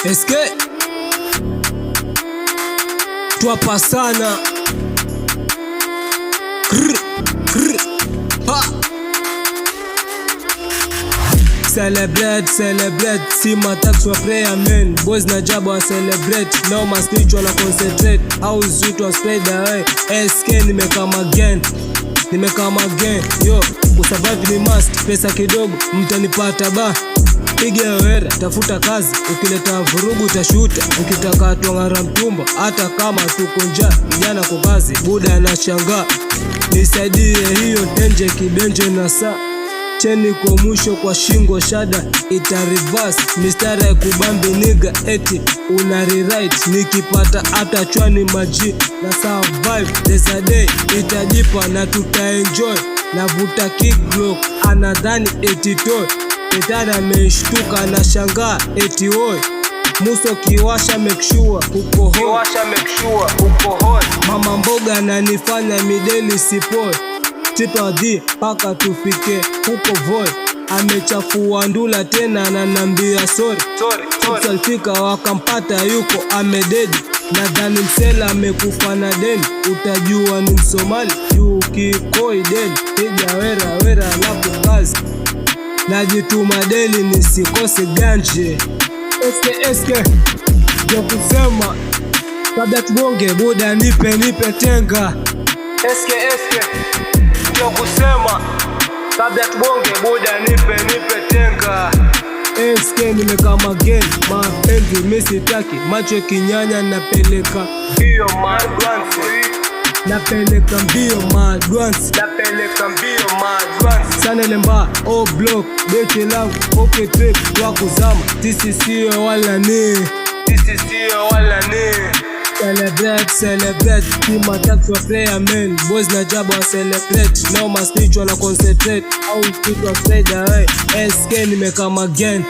SK Twapa sana Celebrate, see my tax for prayer man. Boys na jab wa celebrate. Now my speech wanna concentrate. How is it was spread away. SK nimekama again. Yo, kusurvive ni must. Pesa kidogo, mtanipata ba. Piga wera, tafuta kazi. Ukileta vurugu utashuta. Ukitaka tuangara mtumba, hata kama tuko njaa. Vijana kwa kazi, buda anashangaa. Nisaidie hiyo tenje kibenje na saa. Cheni kwa mwisho kwa shingo shada ita reverse. Mistari ya kubambi niga eti una rewrite. Nikipata hata chwani maji na survive. There's a day itajipa na tutaenjoy. Navuta kickblock anadhani eti toy. Etana meshtuka na shangaa eti oi. Muso kiwasha make sure uko hoi. Mama mboga ananifanya mideli sipoi. Tipa paka tufike huko void. Amechafua ndula tena ananambia sorry. Alfika wakampata yuko amededi. Nadhani msela amekufa na deni. Utajua ni Msomali juu kikoi deni. Piga wera lapu kazi. Najituma deli nisikose ganje. SK ndio kusema kabla tubonge buda nipe tenga. SK ndio kusema kabla tubonge buda nipe tenga. SK nimekama again. Mapenzi misitaki macho kinyanya napeleka mbio madwansi. Sana lemba o block beti love okay trip wako zama. Tisi siyo wala ni Celebrate Kima tax for prayer man. Boys na jab wa celebrate. Now my speech wanna concentrate. How it was spread away. SK nimekama again.